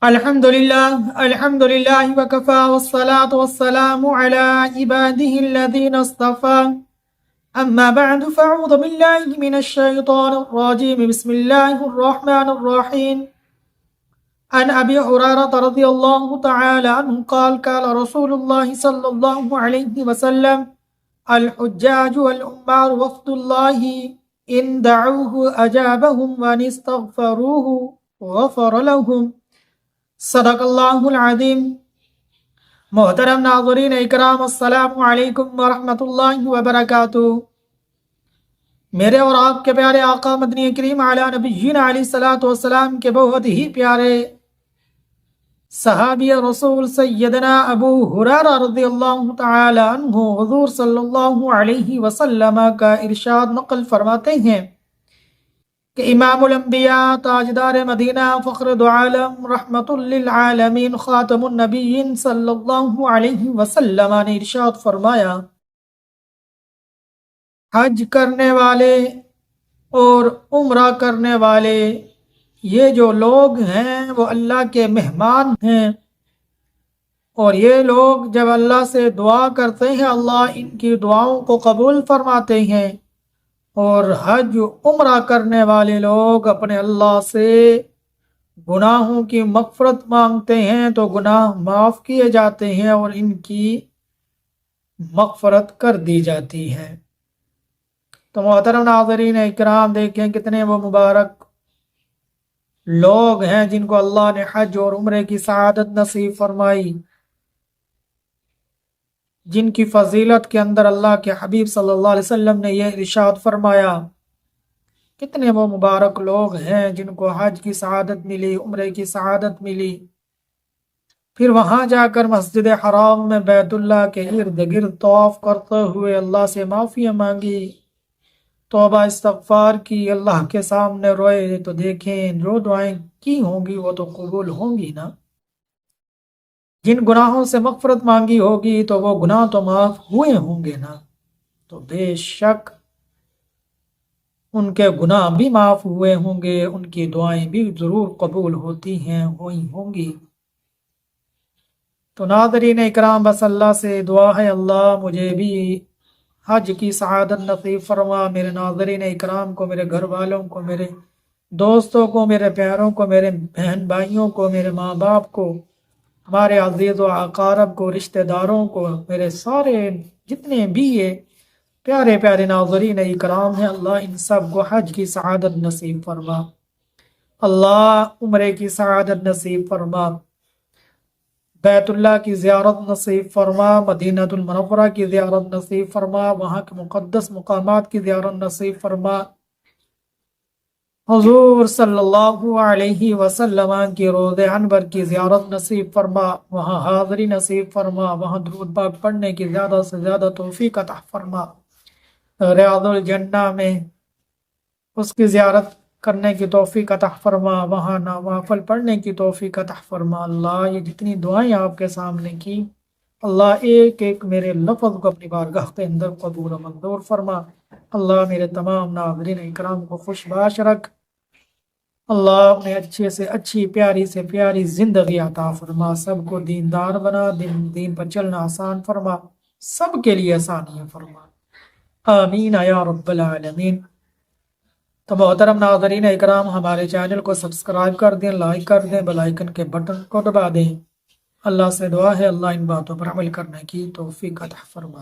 الحمد لله وكفى والصلاة والسلام على عباده الذين اصطفى أما بعد فأعوذ بالله من الشيطان الرجيم بسم الله الرحمن الرحيم عن أبي هريرة رضي الله تعالى عنه قال رسول الله صلى الله عليه وسلم الحجاج والعمار وفد الله إن دعوه أجابهم وإن استغفروه غفر لهم صدق اللہ العظیم۔ محترم ناظرین اکرام، السلام علیکم ورحمۃ اللہ وبرکاتہ۔ میرے اور آپ کے پیارے آقا مدنی کریم علی نبینا علیہ الصلوۃ والسلام کے بہت ہی پیارے صحابی رسول سیدنا ابو ہریرہ رضی اللہ تعالی عنہ حضور صلی اللہ علیہ وسلم کا ارشاد نقل فرماتے ہیں کہ امام الانبیاء، تاجدار مدینہ، فخر دو عالم، رحمت للعالمین، خاتم النبیین صلی اللہ علیہ وسلم نے ارشاد فرمایا، حج کرنے والے اور عمرہ کرنے والے یہ جو لوگ ہیں وہ اللہ کے مہمان ہیں، اور یہ لوگ جب اللہ سے دعا کرتے ہیں اللہ ان کی دعاؤں کو قبول فرماتے ہیں، اور حج عمرہ کرنے والے لوگ اپنے اللہ سے گناہوں کی مغفرت مانگتے ہیں تو گناہ معاف کیے جاتے ہیں اور ان کی مغفرت کر دی جاتی ہے۔ تو محترم ناظرین اکرام، دیکھیں کتنے وہ مبارک لوگ ہیں جن کو اللہ نے حج اور عمرے کی سعادت نصیب فرمائی، جن کی فضیلت کے اندر اللہ کے حبیب صلی اللہ علیہ وسلم نے یہ ارشاد فرمایا۔ کتنے وہ مبارک لوگ ہیں جن کو حج کی سعادت ملی، عمرے کی سعادت ملی، پھر وہاں جا کر مسجد حرام میں بیت اللہ کے ارد گرد طواف کرتے ہوئے اللہ سے معافی مانگی، توبہ استغفار کی، اللہ کے سامنے روئے، تو دیکھیں جو دعائیں کی ہوں گی وہ تو قبول ہوں گی نا۔ جن گناہوں سے مغفرت مانگی ہوگی تو وہ گناہ تو معاف ہوئے ہوں گے نا، تو بے شک ان کے گناہ بھی معاف ہوئے ہوں گے، ان کی دعائیں بھی ضرور قبول ہوتی ہیں، ہوئی ہوں گی۔ تو ناظرین اکرام، بس اللہ سے دعا ہے اللہ مجھے بھی حج کی سعادت نصیب فرما، میرے ناظرین اکرام کو، میرے گھر والوں کو، میرے دوستوں کو، میرے پیاروں کو، میرے بہن بھائیوں کو، میرے ماں باپ کو، ہمارے عزیز و اقارب کو، رشتہ داروں کو، میرے سارے جتنے بھی یہ پیارے پیارے ناظرین اکرام ہیں، اللہ ان سب کو حج کی سعادت نصیب فرما، اللہ عمرے کی سعادت نصیب فرما، بیت اللہ کی زیارت نصیب فرما، مدینہ المنورہ کی زیارت نصیب فرما، وہاں کے مقدس مقامات کی زیارت نصیب فرما، حضور صلی اللہ علیہ وسلم کی روضہ انور کی زیارت نصیب فرما، وہاں حاضری نصیب فرما، وہاں درود پاک پڑھنے کی زیادہ سے زیادہ توفیق عطا فرما، ریاض الجنہ میں اس کی زیارت کرنے کی توفیق عطا فرما، وہاں نوافل پڑھنے کی توفیق عطا فرما۔ اللہ یہ جتنی دعائیں آپ کے سامنے کی، اللہ ایک ایک میرے لفظ کو اپنی بارگاہ کے اندر قبول و منظور فرما، اللہ میرے تمام ناظرین اکرام کو خوش باش رکھ، اللہ اپنے اچھے سے اچھی، پیاری سے پیاری زندگی عطا فرما، سب کو دیندار بنا، دین پر چلنا آسان فرما، سب کے لیے آسانیاں فرما، آمین یا رب العالمین۔ تو محترم ناظرین اکرام، ہمارے چینل کو سبسکرائب کر دیں، لائک کر دیں، بیل آئیکن کے بٹن کو دبا دیں۔ اللہ سے دعا ہے اللہ ان باتوں پر عمل کرنے کی توفیق عطا فرما۔